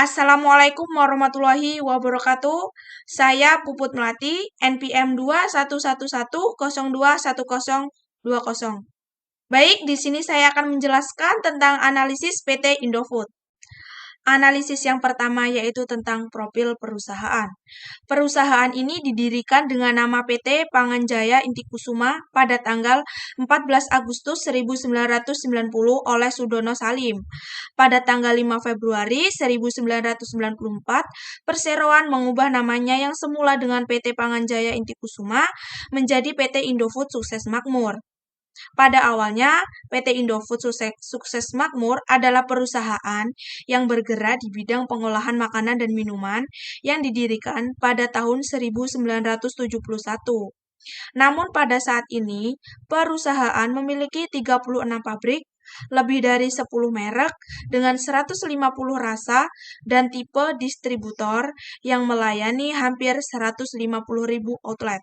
Assalamualaikum warahmatullahi wabarakatuh. Saya Puput Melati, NPM 21110210020. Baik, di sini saya akan menjelaskan tentang analisis PT Indofood. Analisis yang pertama yaitu tentang profil perusahaan. Perusahaan ini didirikan dengan nama PT Panganjaya Intikusuma pada tanggal 14 Agustus 1990 oleh Sudono Salim. Pada tanggal 5 Februari 1994, perseroan mengubah namanya yang semula dengan PT Panganjaya Intikusuma menjadi PT Indofood Sukses Makmur. Pada awalnya, PT Indofood Sukses Makmur adalah perusahaan yang bergerak di bidang pengolahan makanan dan minuman yang didirikan pada tahun 1971. Namun pada saat ini, perusahaan memiliki 36 pabrik, lebih dari 10 merek, dengan 150 rasa dan tipe distributor yang melayani hampir 150.000 outlet.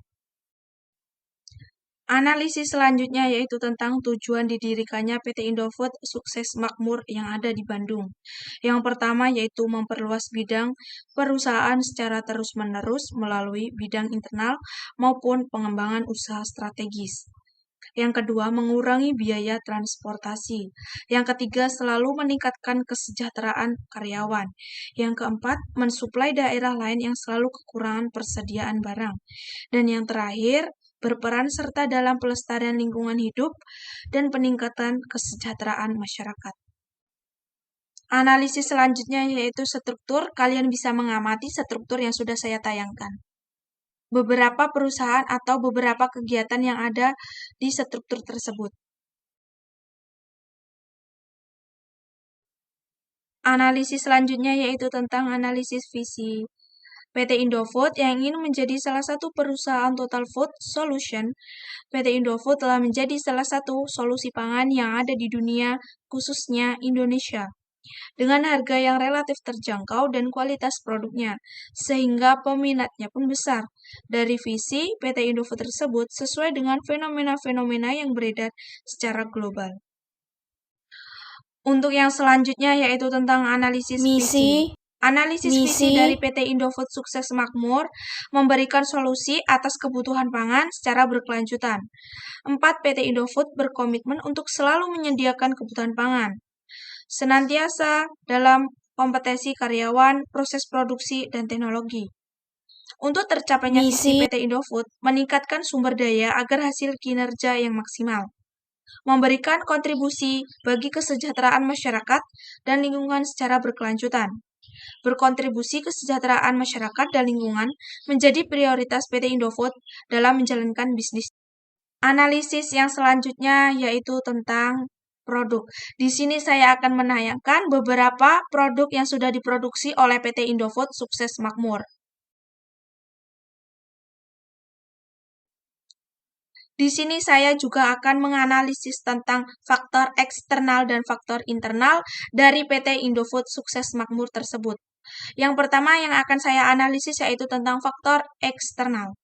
Analisis selanjutnya yaitu tentang tujuan didirikannya PT Indofood Sukses Makmur yang ada di Bandung. Yang pertama yaitu memperluas bidang perusahaan secara terus-menerus melalui bidang internal maupun pengembangan usaha strategis. Yang kedua, mengurangi biaya transportasi. Yang ketiga, selalu meningkatkan kesejahteraan karyawan. Yang keempat, mensuplai daerah lain yang selalu kekurangan persediaan barang. Dan yang terakhir, berperan serta dalam pelestarian lingkungan hidup dan peningkatan kesejahteraan masyarakat. Analisis selanjutnya yaitu struktur. Kalian bisa mengamati struktur yang sudah saya tayangkan. Beberapa perusahaan atau beberapa kegiatan yang ada di struktur tersebut. Analisis selanjutnya yaitu tentang analisis visi. PT Indofood yang ingin menjadi salah satu perusahaan total food solution, PT Indofood telah menjadi salah satu solusi pangan yang ada di dunia, khususnya Indonesia, dengan harga yang relatif terjangkau dan kualitas produknya, sehingga peminatnya pun besar. Dari visi PT Indofood tersebut sesuai dengan fenomena-fenomena yang beredar secara global. Untuk yang selanjutnya yaitu tentang analisis visi. Analisis visi dari PT Indofood Sukses Makmur memberikan solusi atas kebutuhan pangan secara berkelanjutan. 4. PT Indofood berkomitmen untuk selalu menyediakan kebutuhan pangan, senantiasa dalam kompetensi karyawan, proses produksi, dan teknologi. Untuk tercapainya visi PT Indofood, meningkatkan sumber daya agar hasil kinerja yang maksimal, memberikan kontribusi bagi kesejahteraan masyarakat dan lingkungan secara berkelanjutan. Berkontribusi kesejahteraan masyarakat dan lingkungan menjadi prioritas PT Indofood dalam menjalankan bisnis. Analisis yang selanjutnya yaitu tentang produk. Di sini saya akan menayangkan beberapa produk yang sudah diproduksi oleh PT Indofood Sukses Makmur. Di sini saya juga akan menganalisis tentang faktor eksternal dan faktor internal dari PT Indofood Sukses Makmur tersebut. Yang pertama yang akan saya analisis yaitu tentang faktor eksternal.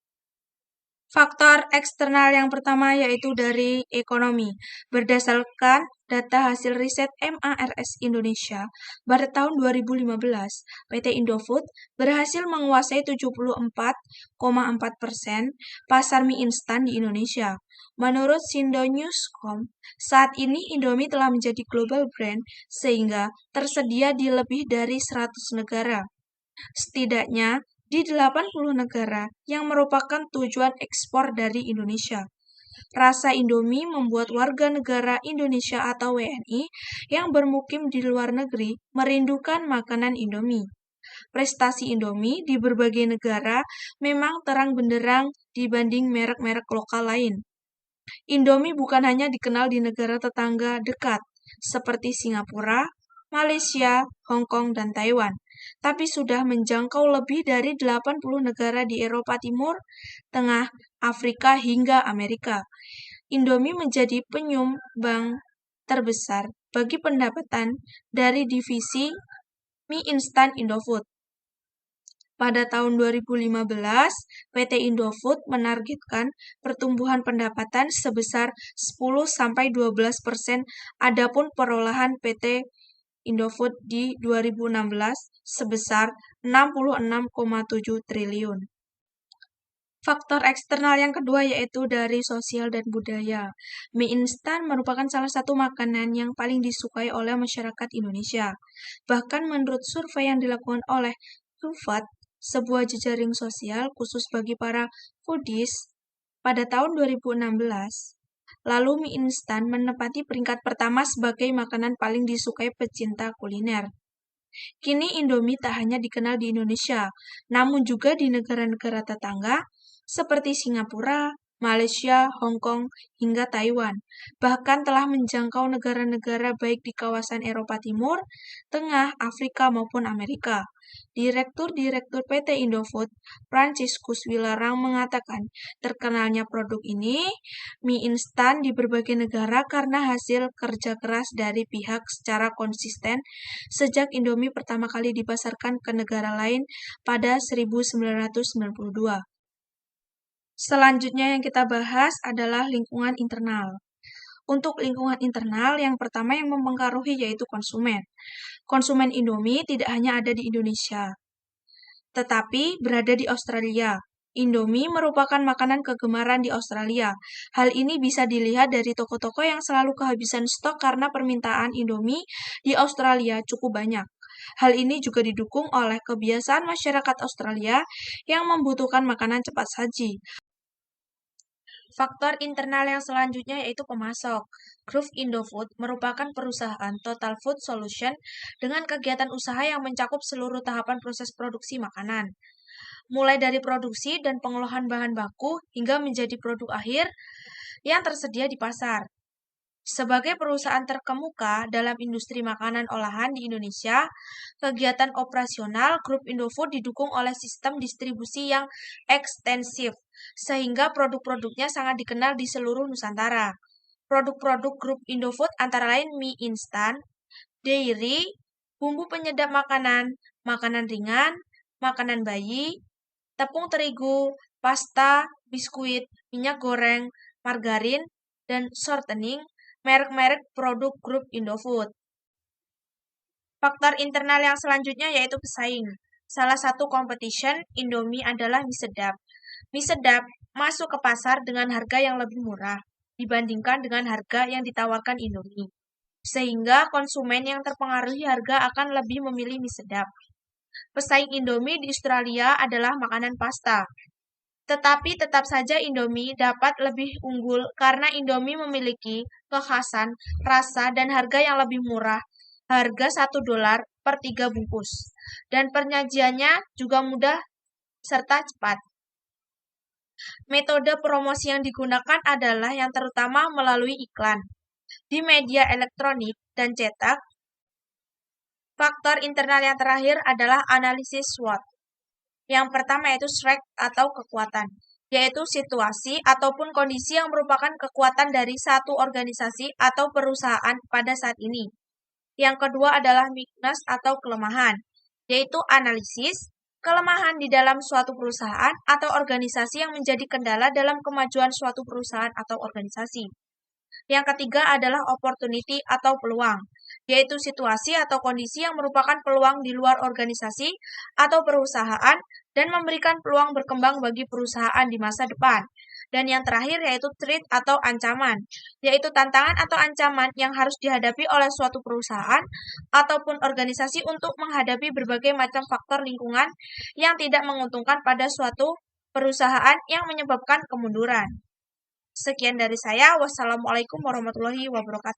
Faktor eksternal yang pertama yaitu dari ekonomi. Berdasarkan data hasil riset MARS Indonesia pada tahun 2015, PT Indofood berhasil menguasai 74,4% pasar mie instan di Indonesia. Menurut Sindonews.com, saat ini Indomie telah menjadi global brand sehingga tersedia di lebih dari 100 negara. Setidaknya di 80 negara yang merupakan tujuan ekspor dari Indonesia. Rasa Indomie membuat warga negara Indonesia atau WNI yang bermukim di luar negeri merindukan makanan Indomie. Prestasi Indomie di berbagai negara memang terang benderang dibanding merek-merek lokal lain. Indomie bukan hanya dikenal di negara tetangga dekat seperti Singapura, Malaysia, Hong Kong, dan Taiwan, tapi sudah menjangkau lebih dari 80 negara di Eropa Timur, Tengah, Afrika, hingga Amerika. Indomie menjadi penyumbang terbesar bagi pendapatan dari divisi mie instan Indofood. Pada tahun 2015, PT Indofood menargetkan pertumbuhan pendapatan sebesar 10-12%, adapun perolehan PT Indofood di 2016 sebesar 66,7 triliun. Faktor eksternal yang kedua yaitu dari sosial dan budaya. Mie instan merupakan salah satu makanan yang paling disukai oleh masyarakat Indonesia. Bahkan menurut survei yang dilakukan oleh Food, sebuah jejaring sosial khusus bagi para foodies pada tahun 2016, lalu mie instan menempati peringkat pertama sebagai makanan paling disukai pecinta kuliner. Kini Indomie tak hanya dikenal di Indonesia, namun juga di negara-negara tetangga seperti Singapura, Malaysia, Hong Kong, hingga Taiwan. Bahkan telah menjangkau negara-negara baik di kawasan Eropa Timur, Tengah, Afrika maupun Amerika. Direktur PT Indofood, Franciscus Wilarang mengatakan, terkenalnya produk ini, mie instan di berbagai negara karena hasil kerja keras dari pihak secara konsisten sejak Indomie pertama kali dipasarkan ke negara lain pada 1992. Selanjutnya yang kita bahas adalah lingkungan internal. Untuk lingkungan internal, yang pertama yang mempengaruhi yaitu konsumen. Konsumen Indomie tidak hanya ada di Indonesia, tetapi berada di Australia. Indomie merupakan makanan kegemaran di Australia. Hal ini bisa dilihat dari toko-toko yang selalu kehabisan stok karena permintaan Indomie di Australia cukup banyak. Hal ini juga didukung oleh kebiasaan masyarakat Australia yang membutuhkan makanan cepat saji. Faktor internal yang selanjutnya yaitu pemasok. Grup Indofood merupakan perusahaan Total Food Solution dengan kegiatan usaha yang mencakup seluruh tahapan proses produksi makanan, mulai dari produksi dan pengolahan bahan baku hingga menjadi produk akhir yang tersedia di pasar. Sebagai perusahaan terkemuka dalam industri makanan olahan di Indonesia, kegiatan operasional Grup Indofood didukung oleh sistem distribusi yang ekstensif, sehingga produk-produknya sangat dikenal di seluruh Nusantara. Produk-produk Grup Indofood antara lain mie instan, dairy, bumbu penyedap makanan, makanan ringan, makanan bayi, tepung terigu, pasta, biskuit, minyak goreng, margarin, dan shortening, merek-merek produk Grup Indofood. Faktor internal yang selanjutnya yaitu pesaing. Salah satu competition Indomie adalah mie sedap. Mie sedap masuk ke pasar dengan harga yang lebih murah dibandingkan dengan harga yang ditawarkan Indomie. Sehingga konsumen yang terpengaruhi harga akan lebih memilih mie sedap. Pesaing Indomie di Australia adalah makanan pasta. Tetapi tetap saja Indomie dapat lebih unggul karena Indomie memiliki kekhasan, rasa, dan harga yang lebih murah, harga $1 per 3 bungkus. Dan penyajiannya juga mudah serta cepat. Metode promosi yang digunakan adalah yang terutama melalui iklan di media elektronik dan cetak. Faktor internal yang terakhir adalah analisis SWOT. Yang pertama yaitu strength atau kekuatan, yaitu situasi ataupun kondisi yang merupakan kekuatan dari satu organisasi atau perusahaan pada saat ini. Yang kedua adalah weakness atau kelemahan, yaitu analisis kelemahan di dalam suatu perusahaan atau organisasi yang menjadi kendala dalam kemajuan suatu perusahaan atau organisasi. Yang ketiga adalah opportunity atau peluang, yaitu situasi atau kondisi yang merupakan peluang di luar organisasi atau perusahaan dan memberikan peluang berkembang bagi perusahaan di masa depan. Dan yang terakhir yaitu threat atau ancaman, yaitu tantangan atau ancaman yang harus dihadapi oleh suatu perusahaan ataupun organisasi untuk menghadapi berbagai macam faktor lingkungan yang tidak menguntungkan pada suatu perusahaan yang menyebabkan kemunduran. Sekian dari saya. Wassalamualaikum warahmatullahi wabarakatuh.